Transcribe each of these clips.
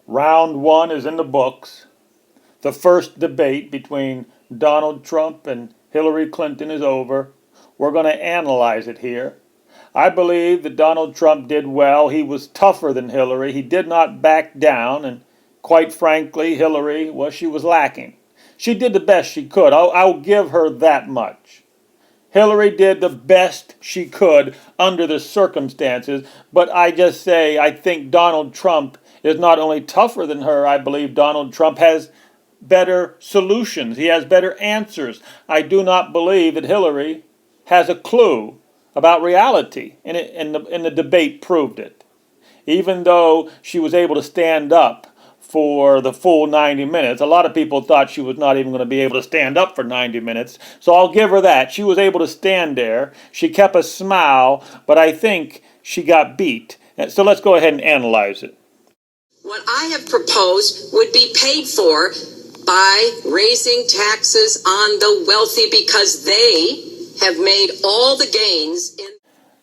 Round one is in the books. The first debate between Donald Trump and Hillary Clinton is over. We're going to analyze it here. I believe that Donald Trump did well. He was tougher than Hillary. He did not back down, and quite frankly, Hillary, well, she was lacking. She did the best she could. I'll give her that much. Hillary did the best she could under the circumstances, but I just say I think Donald Trump is not only tougher than her, I believe Donald Trump has better solutions. He has better answers. I do not believe that Hillary has a clue about reality, and the debate proved it. Even though she was able to stand up for the full 90 minutes. A lot of people thought she was not even going to be able to stand up for 90 minutes. So I'll give her that. She was able to stand there. She kept a smile, but I think she got beat. So let's go ahead and analyze it. What I have proposed would be paid for by raising taxes on the wealthy because they have made all the gains in...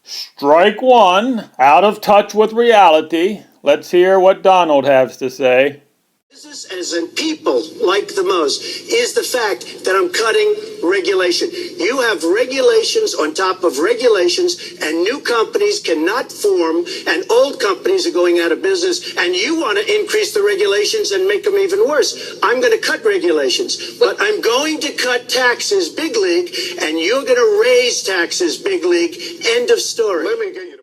Strike one, out of touch with reality. Let's hear what Donald has to say. Business as in people like the most is the fact that I'm cutting regulation. You have regulations on top of regulations, and new companies cannot form, and old companies are going out of business, and you want to increase the regulations and make them even worse. I'm going to cut regulations, but I'm going to cut taxes, big league, and you're going to raise taxes, big league. End of story. Let me get you.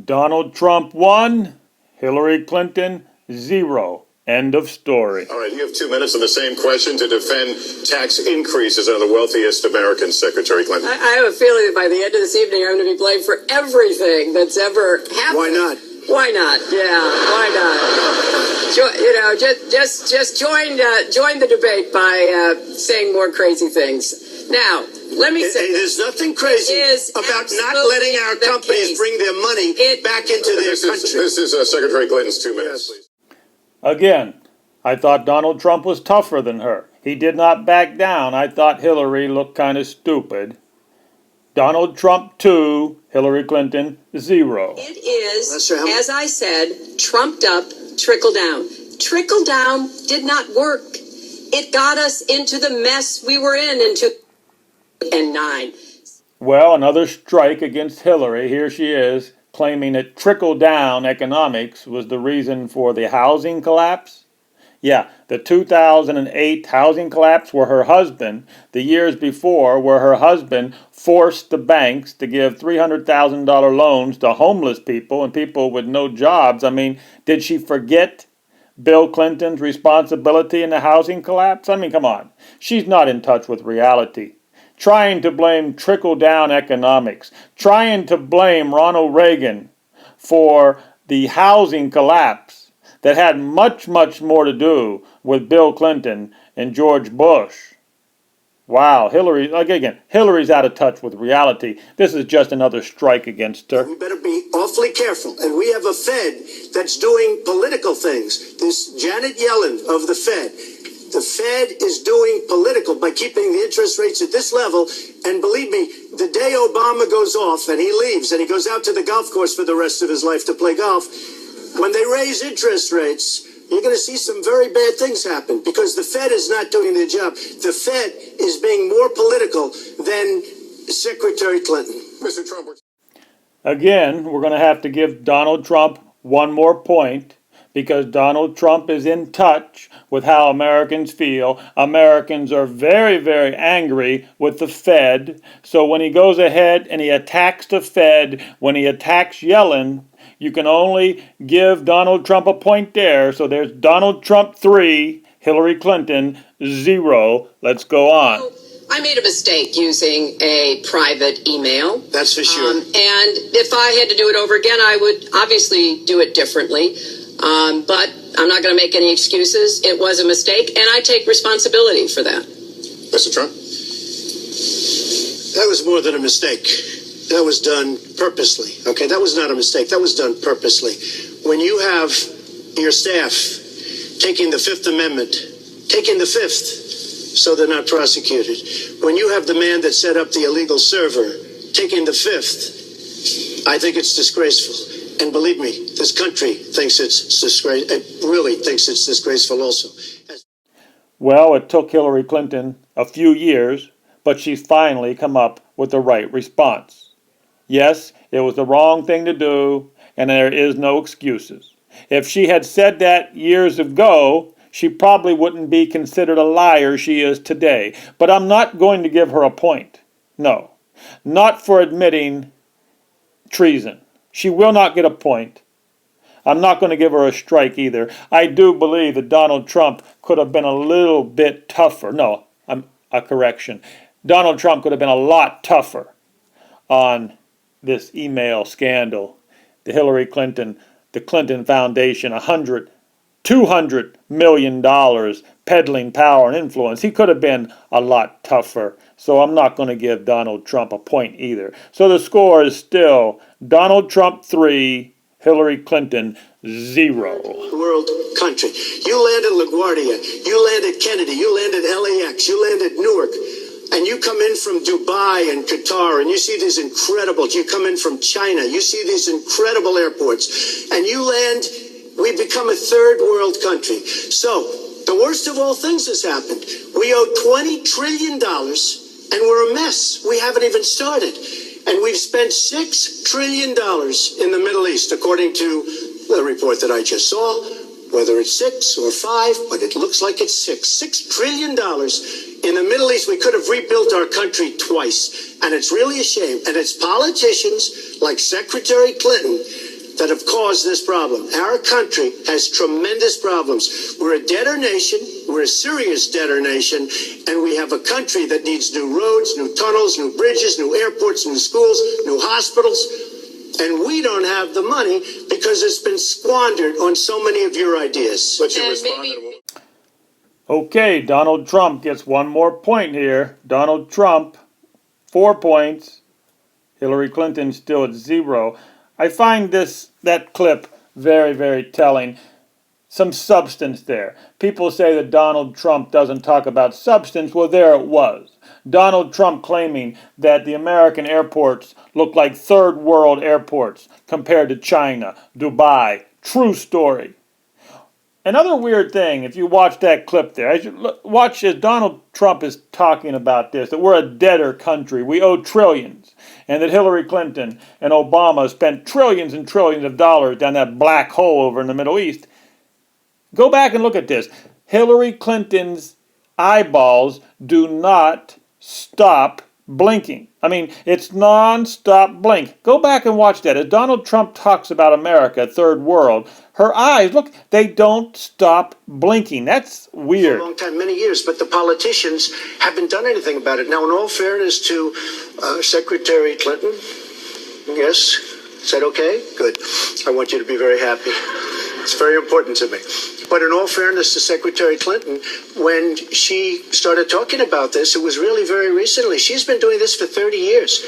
Donald Trump 1, Hillary Clinton 0. End of story. All right, you have 2 minutes on the same question to defend tax increases on the wealthiest Americans, Secretary Clinton. I have a feeling that by the end of this evening, I'm going to be blamed for everything that's ever happened. Why not? Why not? Yeah, why not? Just join the debate by saying more crazy things. Now, let me say, there's nothing crazy about not letting our companies bring their money back into their country. This is Secretary Clinton's 2 minutes, please. Again, I thought Donald Trump was tougher than her. He did not back down. I thought Hillary looked kind of stupid. Donald Trump 2, Hillary Clinton 0. It is, as I said, trumped up, trickle down. Trickle down did not work. It got us into the mess we were in 2009. Well, another strike against Hillary. Here she is, claiming that trickle-down economics was the reason for the housing collapse. Yeah, the 2008 housing collapse where her husband, the years before, where her husband forced the banks to give $300,000 loans to homeless people and people with no jobs. I mean, did she forget Bill Clinton's responsibility in the housing collapse? I mean, come on. She's not in touch with reality. Trying to blame trickle-down economics, trying to blame Ronald Reagan for the housing collapse that had much, much more to do with Bill Clinton and George Bush. Wow, Hillary's out of touch with reality. This is just another strike against her. We better be awfully careful. And we have a Fed that's doing political things. This Janet Yellen of the Fed. The Fed is doing political by keeping the interest rates at this level. And believe me, the day Obama goes off and he leaves and he goes out to the golf course for the rest of his life to play golf, when they raise interest rates, you're going to see some very bad things happen because the Fed is not doing their job. The Fed is being more political than Secretary Clinton. Mr. Trump. Again, we're going to have to give Donald Trump one more point, because Donald Trump is in touch with how Americans feel. Americans are very, very angry with the Fed. So when he goes ahead and he attacks the Fed, when he attacks Yellen, you can only give Donald Trump a point there. So there's Donald Trump 3, Hillary Clinton 0. Let's go on. I made a mistake using a private email. That's for sure. And if I had to do it over again, I would obviously do it differently. But I'm not going to make any excuses. It was a mistake, and I take responsibility for that. Mr. Trump? That was more than a mistake. That was done purposely. Okay, that was not a mistake. That was done purposely. When you have your staff taking the Fifth Amendment, taking the Fifth, so they're not prosecuted. When you have the man that set up the illegal server taking the Fifth, I think it's disgraceful. And believe me, this country thinks it's disgraceful. It really thinks it's disgraceful also. Well, it took Hillary Clinton a few years, but she's finally come up with the right response. Yes, it was the wrong thing to do, and there is no excuses. If she had said that years ago, she probably wouldn't be considered a liar she is today. But I'm not going to give her a point. No, not for admitting treason. She will not get a point. I'm not going to give her a strike either. I do believe that Donald Trump could have been a little bit tougher. No, a correction. Donald Trump could have been a lot tougher on this email scandal. The Hillary Clinton, the Clinton Foundation, $200 million peddling power and influence. He could have been a lot tougher. So I'm not going to give Donald Trump a point either. So the score is still Donald Trump 3, Hillary Clinton 0. World country. You landed LaGuardia. You landed Kennedy. You landed LAX. You landed Newark. And you come in from Dubai and Qatar, and you see these incredible, you come in from China, you see these incredible airports, and you land, we become a third world country. So, the worst of all things has happened. We owe $20 trillion, and we're a mess. We haven't even started. And we've spent $6 trillion in the Middle East, according to the report that I just saw. Whether it's 6 or 5, but it looks like it's 6. $6 trillion in the Middle East. We could have rebuilt our country twice. And it's really a shame. And it's politicians like Secretary Clinton that have caused this problem. Our country has tremendous problems. We're a debtor nation. We're a serious debtor nation. And we have a country that needs new roads, new tunnels, new bridges, new airports, new schools, new hospitals. And we don't have the money because it's been squandered on so many of your ideas. But you responded. Okay, Donald Trump gets one more point here. Donald Trump, 4 points. Hillary Clinton still at 0. I find that clip very, very telling. Some substance there. People say that Donald Trump doesn't talk about substance. Well, there it was. Donald Trump claiming that the American airports look like third world airports compared to China, Dubai. True story. Another weird thing, if you watch that clip there, watch as Donald Trump is talking about this, that we're a debtor country, we owe trillions, and that Hillary Clinton and Obama spent trillions and trillions of dollars down that black hole over in the Middle East. Go back and look at this. Hillary Clinton's eyeballs do not stop blinking. I mean, it's non-stop blink. Go back and watch that. As Donald Trump talks about America, third world, her eyes, look, they don't stop blinking. That's weird. For a long time, many years, but the politicians haven't done anything about it. Now, in all fairness to Secretary Clinton, yes, is that okay? Good. I want you to be very happy. It's very important to me. But in all fairness to Secretary Clinton, when she started talking about this, it was really very recently. She's been doing this for 30 years.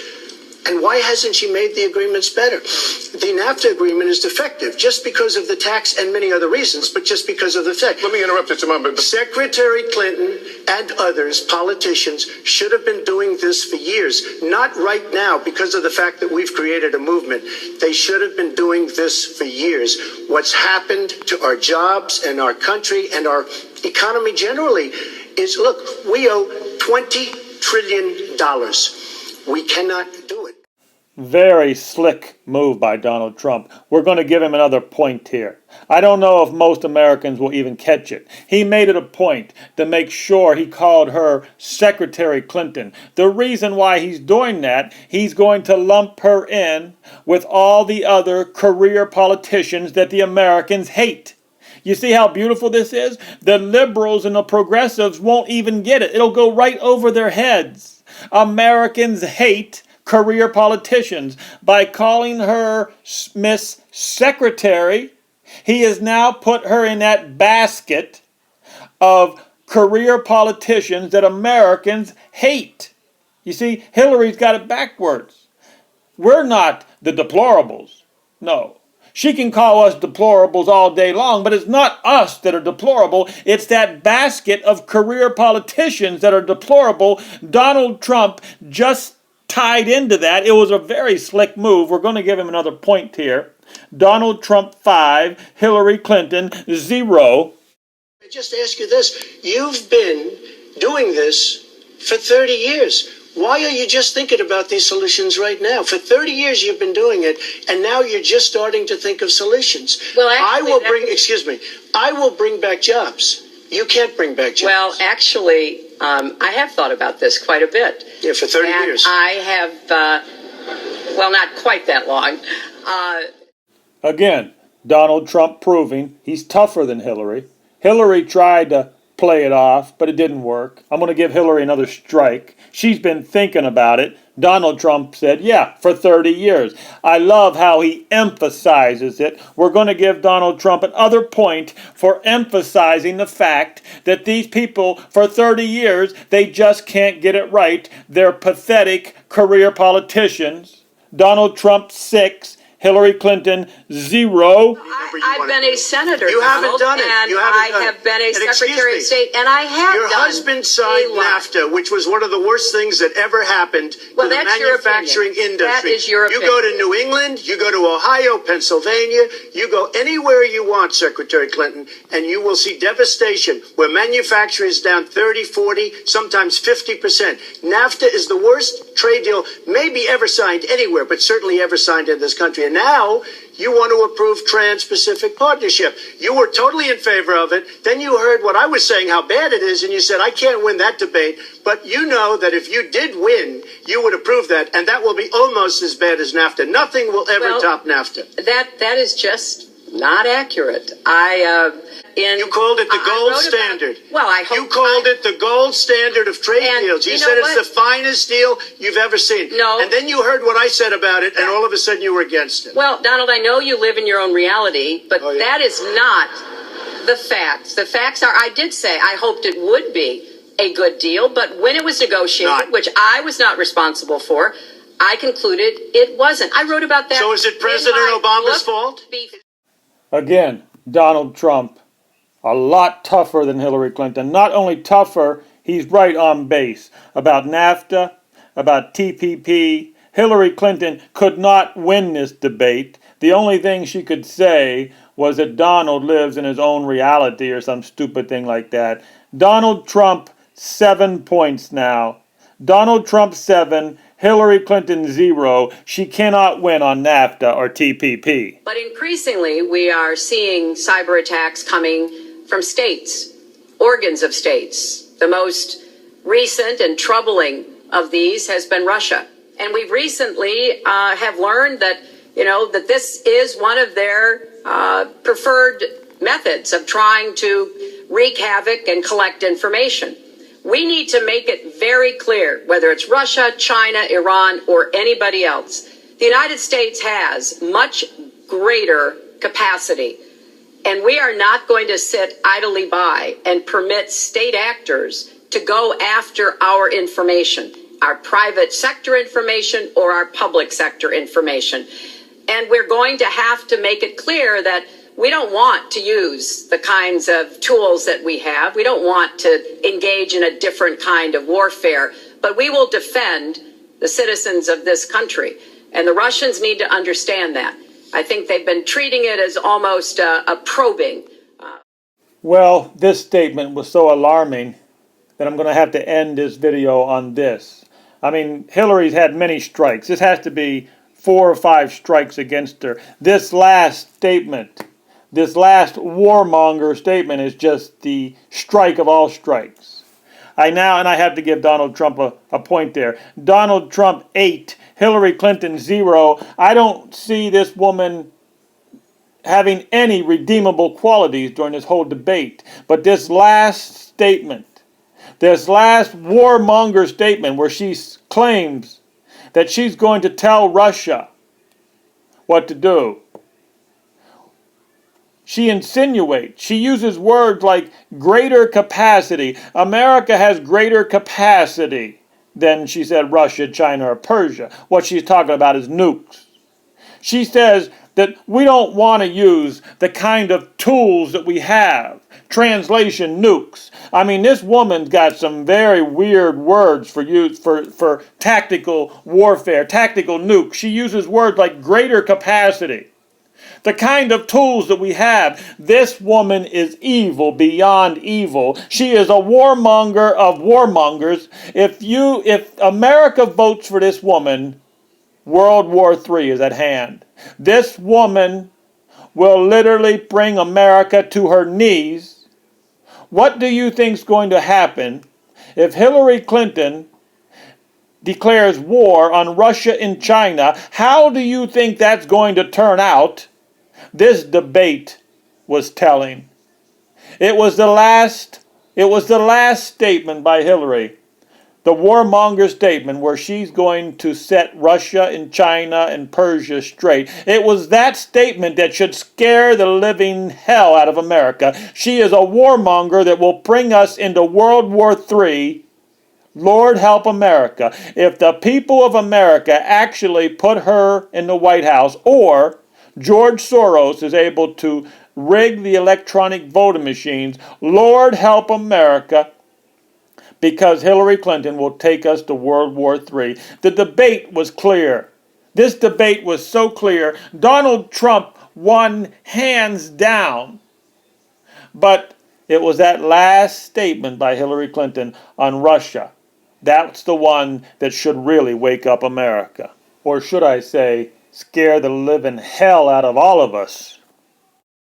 And why hasn't she made the agreements better? The NAFTA agreement is defective just because of the tax and many other reasons, but just because of the fact. Let me interrupt you, Simon. Secretary Clinton and others, politicians, should have been doing this for years. Not right now because of the fact that we've created a movement. They should have been doing this for years. What's happened to our jobs and our country and our economy generally is, look, we owe $20 trillion. We cannot do it. Very slick move by Donald Trump. We're going to give him another point here. I don't know if most Americans will even catch it. He made it a point to make sure he called her Secretary Clinton. The reason why he's doing that, he's going to lump her in with all the other career politicians that the Americans hate. You see how beautiful this is? The liberals and the progressives won't even get it. It'll go right over their heads. Americans hate career politicians. By calling her Miss Secretary, he has now put her in that basket of career politicians that Americans hate. You see, Hillary's got it backwards. We're not the deplorables. No. She can call us deplorables all day long, but it's not us that are deplorable. It's that basket of career politicians that are deplorable. Donald Trump just tied into that. It was a very slick move. We're going to give him another point here. Donald Trump 5, Hillary Clinton 0. I just ask you this. You've been doing this for 30 years. Why are you just thinking about these solutions right now? For 30 years you've been doing it, and now you're just starting to think of solutions. Well, actually, I will bring back jobs. You can't bring back jobs. Well, actually, I have thought about this quite a bit. Yeah, for 30 and years. I have, well, not quite that long. Again, Donald Trump proving he's tougher than Hillary. Hillary tried to play it off, but it didn't work. I'm going to give Hillary another strike. She's been thinking about it. Donald Trump said, yeah, for 30 years. I love how he emphasizes it. We're going to give Donald Trump another point for emphasizing the fact that these people, for 30 years, they just can't get it right. They're pathetic career politicians. Donald Trump 6, Hillary Clinton 0. I've been a senator. You haven't done it. And You haven't I done have it. been a And Secretary of excuse me, State, and I have Your done husband signed a lot. NAFTA, which was one of the worst things that ever happened Well, to the that's your manufacturing opinion. industry. That is your You opinion. go to New England, you go to Ohio, Pennsylvania, you go anywhere you want, Secretary Clinton, and you will see devastation where manufacturing is down 30, 40, sometimes 50%. NAFTA is the worst trade deal maybe ever signed anywhere, but certainly ever signed in this country. And now you want to approve Trans-Pacific Partnership. You were totally in favor of it. Then you heard what I was saying, how bad it is, and you said, I can't win that debate. But you know that if you did win, you would approve that, and that will be almost as bad as NAFTA. Nothing will ever top NAFTA. That is just not accurate. You called it the gold standard. You called it the gold standard of trade deals. You said it's the finest deal you've ever seen. No. And then you heard what I said about it, and all of a sudden you were against it. Well, Donald, I know you live in your own reality, but Oh, yeah. that is not the facts. The facts are, I did say I hoped it would be a good deal, but when it was negotiated, which I was not responsible for, I concluded it wasn't. I wrote about that. So is it President Obama's fault? Again, Donald Trump, a lot tougher than Hillary Clinton. Not only tougher, he's right on base about NAFTA, about TPP. Hillary Clinton could not win this debate. The only thing she could say was that Donald lives in his own reality or some stupid thing like that. Donald Trump, 7 points now. Donald Trump 7, Hillary Clinton 0. She cannot win on NAFTA or TPP. But increasingly, we are seeing cyber attacks coming from states, organs of states. The most recent and troubling of these has been Russia. And we've recently have learned that, that this is one of their preferred methods of trying to wreak havoc and collect information. We need to make it very clear, whether it's Russia, China, Iran, or anybody else, the United States has much greater capacity. And we are not going to sit idly by and permit state actors to go after our information, our private sector information or our public sector information. And we're going to have to make it clear that we don't want to use the kinds of tools that we have. We don't want to engage in a different kind of warfare, but we will defend the citizens of this country. And the Russians need to understand that. I think they've been treating it as almost a probing. Well, this statement was so alarming that I'm going to have to end this video on this. I mean, Hillary's had many strikes. This has to be 4 or 5 strikes against her. This last statement, this last warmonger statement is just the strike of all strikes. And I have to give Donald Trump a point there. Donald Trump 8, Hillary Clinton 0. I don't see this woman having any redeemable qualities during this whole debate. But this last statement, this last warmonger statement where she claims that she's going to tell Russia what to do. She insinuates, she uses words like greater capacity. America has greater capacity than, she said, Russia, China, or Persia. What she's talking about is nukes. She says that we don't want to use the kind of tools that we have. Translation, nukes. I mean, this woman's got some very weird words for tactical warfare, tactical nukes. She uses words like greater capacity. the kind of tools that we have. This woman is evil beyond evil. She is a warmonger of warmongers. If America votes for this woman, World War III is at hand. This woman will literally bring America to her knees. What do you think is going to happen if Hillary Clinton declares war on Russia and China? How do you think that's going to turn out? This debate was telling. It was the last statement by Hillary, the warmonger statement where she's going to set Russia and China and Persia straight. It was that statement that should scare the living hell out of America. She is a warmonger that will bring us into World War III. Lord help America. If the people of America actually put her in the White House, or George Soros is able to rig the electronic voting machines, Lord help America, because Hillary Clinton will take us to World War III. The debate was clear. This debate was so clear. Donald Trump won hands down. But it was that last statement by Hillary Clinton on Russia. That's the one that should really wake up America. Or should I say, scare the living hell out of all of us.